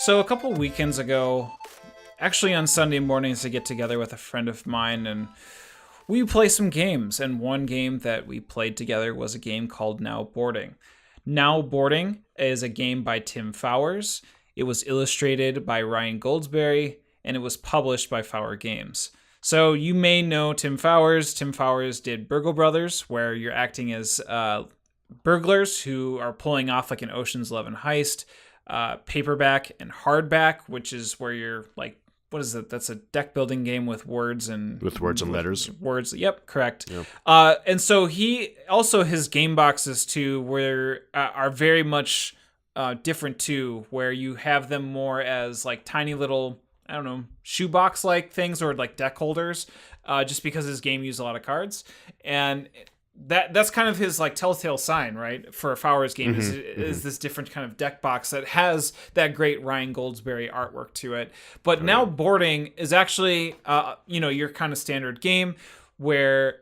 So a couple weekends ago, actually on Sunday mornings, I get together with a friend of mine and we play some games. And one game that we played together was a game called Now Boarding. Now Boarding is a game by Tim Fowers. It was illustrated by Ryan Goldsberry, and it was published by Fowers Games. So you may know Tim Fowers. Tim Fowers did Burgle Brothers, where you're acting as burglars who are pulling off like an Ocean's 11 heist. Paperback and hardback, which is where you're like, what is it? That's a deck building game with words and letters. Words. Yep, correct. Yep. And so he also his game boxes too, where are very much different too, where you have them more as like tiny little, I don't know, shoebox like things or like deck holders, just because his game used a lot of cards. And that's kind of his like telltale sign, right? For a Fowers game is this different kind of deck box that has that great Ryan Goldsberry artwork to it. But Now Boarding is actually, your kind of standard game where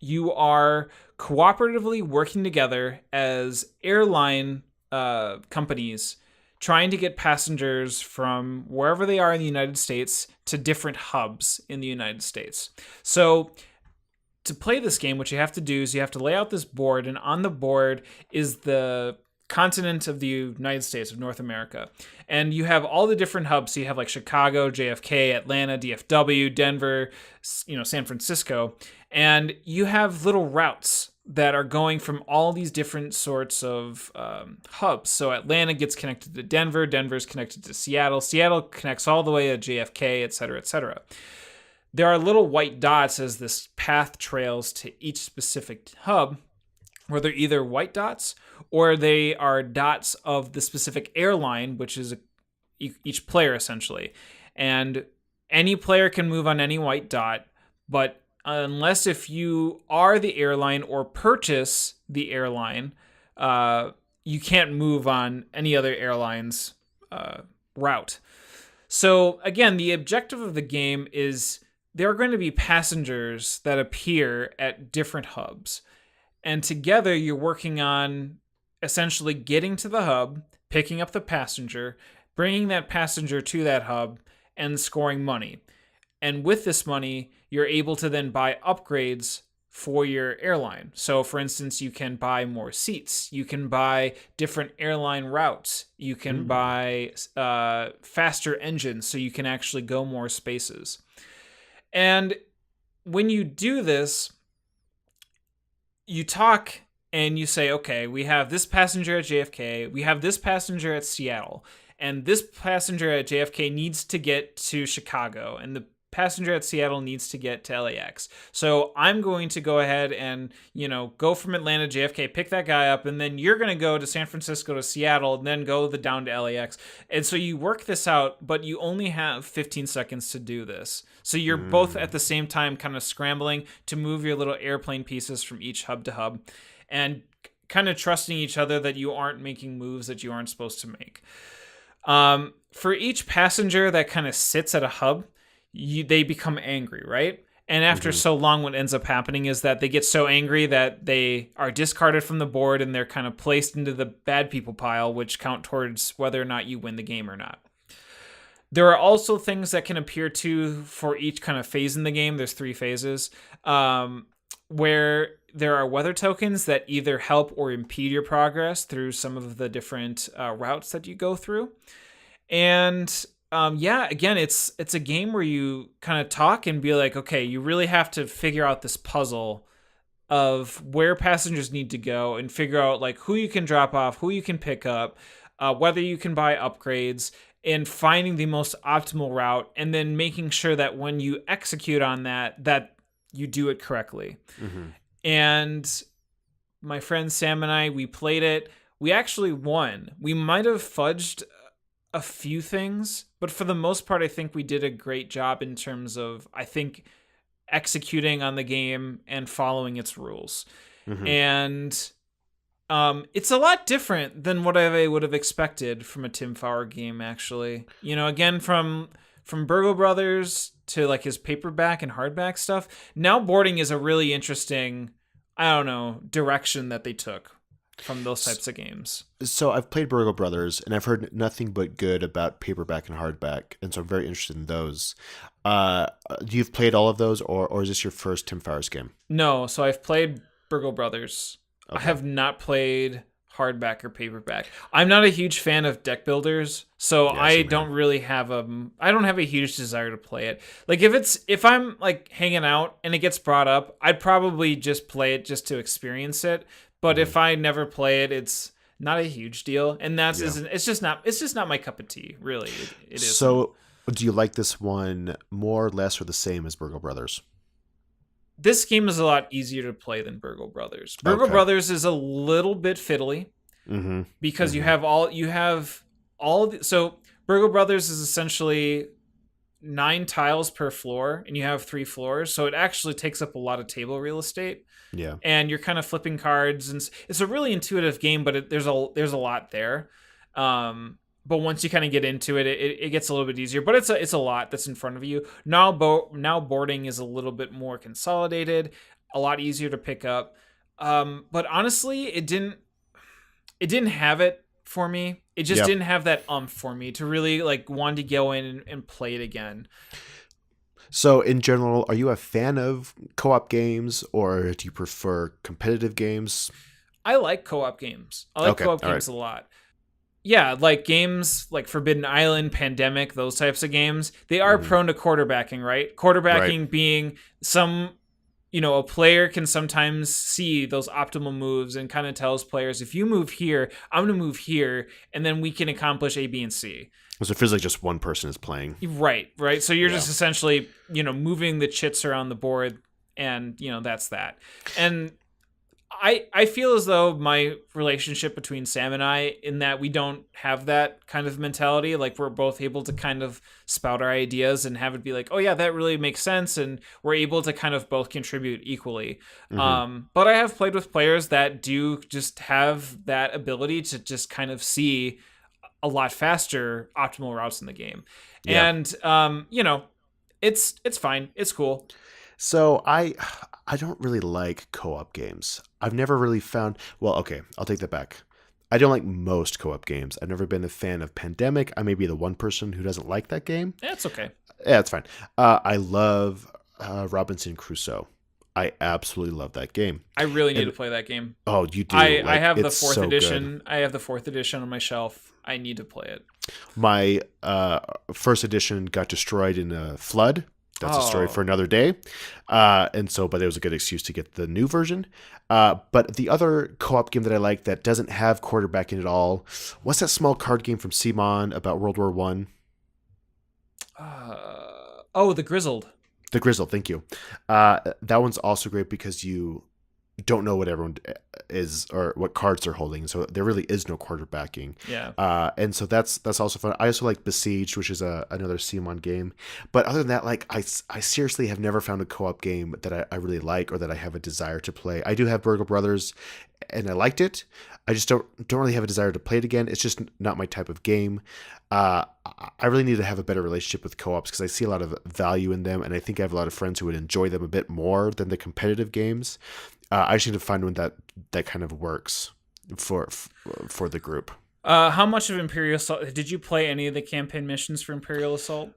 you are cooperatively working together as airline companies trying to get passengers from wherever they are in the United States to different hubs in the United States. So to play this game, what you have to do is you have to lay out this board, and on the board is the continent of the United States of North America. And you have all the different hubs. So you have like Chicago, JFK, Atlanta, DFW, Denver, San Francisco. And you have little routes that are going from all these different sorts of hubs. So Atlanta gets connected to Denver, Denver's connected to Seattle, Seattle connects all the way to JFK, et cetera, et cetera. There are little white dots as this path trails to each specific hub, where they're either white dots or they are dots of the specific airline, which is each player essentially. And any player can move on any white dot, but unless if you are the airline or purchase the airline, you can't move on any other airline's route. So again, the objective of the game is there are going to be passengers that appear at different hubs. And together you're working on essentially getting to the hub, picking up the passenger, bringing that passenger to that hub, and scoring money. And with this money, you're able to then buy upgrades for your airline. So for instance, you can buy more seats. You can buy different airline routes. You can buy faster engines so you can actually go more spaces. And when you do this, you talk and you say, okay, we have this passenger at JFK, we have this passenger at Seattle, and this passenger at JFK needs to get to Chicago, and the passenger at Seattle needs to get to LAX. So I'm going to go ahead and, go from Atlanta to JFK, pick that guy up, and then you're going to go to San Francisco to Seattle, and then go down to LAX. And so you work this out, but you only have 15 seconds to do this. So you're both at the same time kind of scrambling to move your little airplane pieces from each hub to hub and kind of trusting each other that you aren't making moves that you aren't supposed to make. For each passenger that kind of sits at a hub, they become angry, right? And after so long, what ends up happening is that they get so angry that they are discarded from the board and they're kind of placed into the bad people pile, which count towards whether or not you win the game or not. There are also things that can appear too for each kind of phase in the game. There's 3 phases where there are weather tokens that either help or impede your progress through some of the different routes that you go through. And again, it's a game where you kind of talk and be like, okay, you really have to figure out this puzzle of where passengers need to go and figure out like who you can drop off, who you can pick up, whether you can buy upgrades, and finding the most optimal route, and then making sure that when you execute on that you do it correctly. And my friend Sam and I, we played it. We actually won. We might have fudged a few things, but for the most part, I think we did a great job in terms of, I think, executing on the game and following its rules. And it's a lot different than what I would have expected from a Tim Fowers game, actually. Again, from Burgle Brothers to like his paperback and hardback stuff, Now Boarding is a really interesting, direction that they took. from those types of games. So I've played Burgle Brothers, and I've heard nothing but good about paperback and hardback, and so I'm very interested in those. You've played all of those, or is this your first Tim Fowers game? No, so I've played Burgle Brothers. I Okay, have not played hardback or paperback. I'm not a huge fan of deck builders, so yeah, I same here. don't really have I don't have a huge desire to play it. Like if I'm like hanging out and it gets brought up, I'd probably just play it just to experience it. But Hmm. if I never play it, it's not a huge deal, and that's Yeah. isn't it's just not my cup of tea, really. It isn't. So, do you like this one more, less, or the same as Burgle Brothers? This game is a lot easier to play than Burgle Brothers. Burgle Okay. Brothers is a little bit fiddly Mm-hmm. because Mm-hmm. you have all of the, so Burgle Brothers is essentially 9 tiles per floor and you have 3 floors, so it actually takes up a lot of table real estate, Yeah. and you're kind of flipping cards, and it's a really intuitive game, but there's a lot there. But once you kind of get into it, it gets a little bit easier. But it's a lot that's in front of you now. Now boarding is a little bit more consolidated, a lot easier to pick up. But honestly, it didn't have it for me. It just Yeah. didn't have that for me to really like want to go in and play it again. So, in general, are you a fan of co-op games, or do you prefer competitive games? I like co-op games. I like Okay. co-op All right. games a lot. Yeah, like games like Forbidden Island, Pandemic, those types of games, they are Mm-hmm. prone to quarterbacking, right? Right. Quarterbacking being a player can sometimes see those optimal moves and kind of tells players, if you move here, I'm going to move here, and then we can accomplish A, B, and C. So it feels like just one person is playing. Right, right. So you're Yeah. just essentially, moving the chits around the board, and that's that. And I feel as though my relationship between Sam and I, in that we don't have that kind of mentality, like we're both able to kind of spout our ideas and have it be like, oh yeah, that really makes sense, and we're able to kind of both contribute equally. Mm-hmm. But I have played with players that do just have that ability to just kind of see a lot faster optimal routes in the game, Yeah. and it's fine, it's cool. So I don't really like co-op games. I've never really found, well, okay, I'll take that back. I don't like most co-op games. I've never been a fan of Pandemic. I may be the one person who doesn't like that game. It's okay. Yeah, it's fine. I love Robinson Crusoe. I absolutely love that game. I really need to And play that game. oh, you do. I Like, have the it's fourth so good. edition. I have the fourth edition on my shelf. I need to play it. My first edition got destroyed in a flood. That's a story for Oh, another day. But it was a good excuse to get the new version. But the other co-op game that I like that doesn't have quarterbacking at all, what's that small card game from Simon about World War One? the Grizzled. The Grizzle, thank you. That one's also great because you don't know what everyone is or what cards they're holding, so there really is no quarterbacking. Yeah. And so that's also fun. I also like Besieged, which is another Simon game. But other than that, like I seriously have never found a co-op game that I really like or that I have a desire to play. I do have Burgle Brothers, and I liked it. I just don't really have a desire to play it again. It's just not my type of game. I really need to have a better relationship with co-ops because I see a lot of value in them, and I think I have a lot of friends who would enjoy them a bit more than the competitive games. I just need to find one that kind of works for the group. How much of Imperial Assault did you play? Any of the campaign missions for Imperial Assault?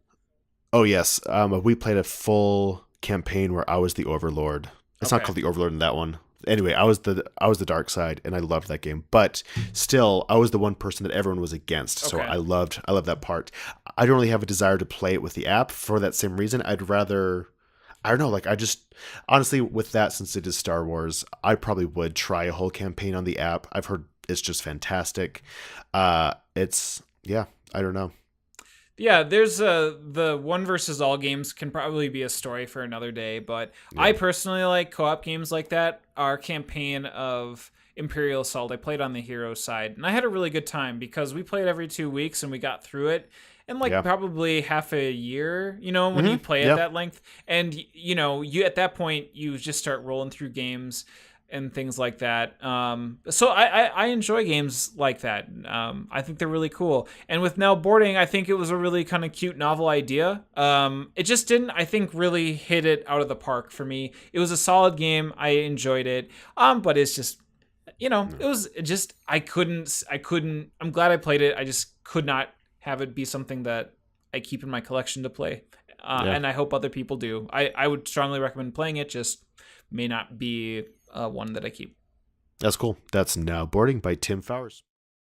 Oh yes, we played a full campaign where I was the Overlord. It's not Okay. called the Overlord in that one. Anyway, I was the dark side, and I loved that game. But still, I was the one person that everyone was against. So Okay. I loved that part. I don't really have a desire to play it with the app for that same reason. I'd rather, I don't know, like I just honestly with that, since it is Star Wars, I probably would try a whole campaign on the app. I've heard it's just fantastic. It's yeah, I don't know. Yeah, there's the one versus all games can probably be a story for another day, but I Yeah. personally like co-op games like that. Our campaign of Imperial Assault, I played on the hero side, and I had a really good time because we played every 2 weeks and we got through it in like Yeah. probably half a year, when you Mm-hmm. play at Yeah. that length. And you at that point you just start rolling through games and things like that. So I enjoy games like that. I think they're really cool. And with now boarding, I think it was a really kind of cute, novel idea. It just didn't, I think, really hit it out of the park for me. It was a solid game. I enjoyed it. But it's just, it was just I couldn't. I'm glad I played it. I just could not have it be something that I keep in my collection to play. Yeah, And I hope other people do. I would strongly recommend playing it. Just may not be one that I keep. that's cool. That's Now Boarding by Tim Fowers.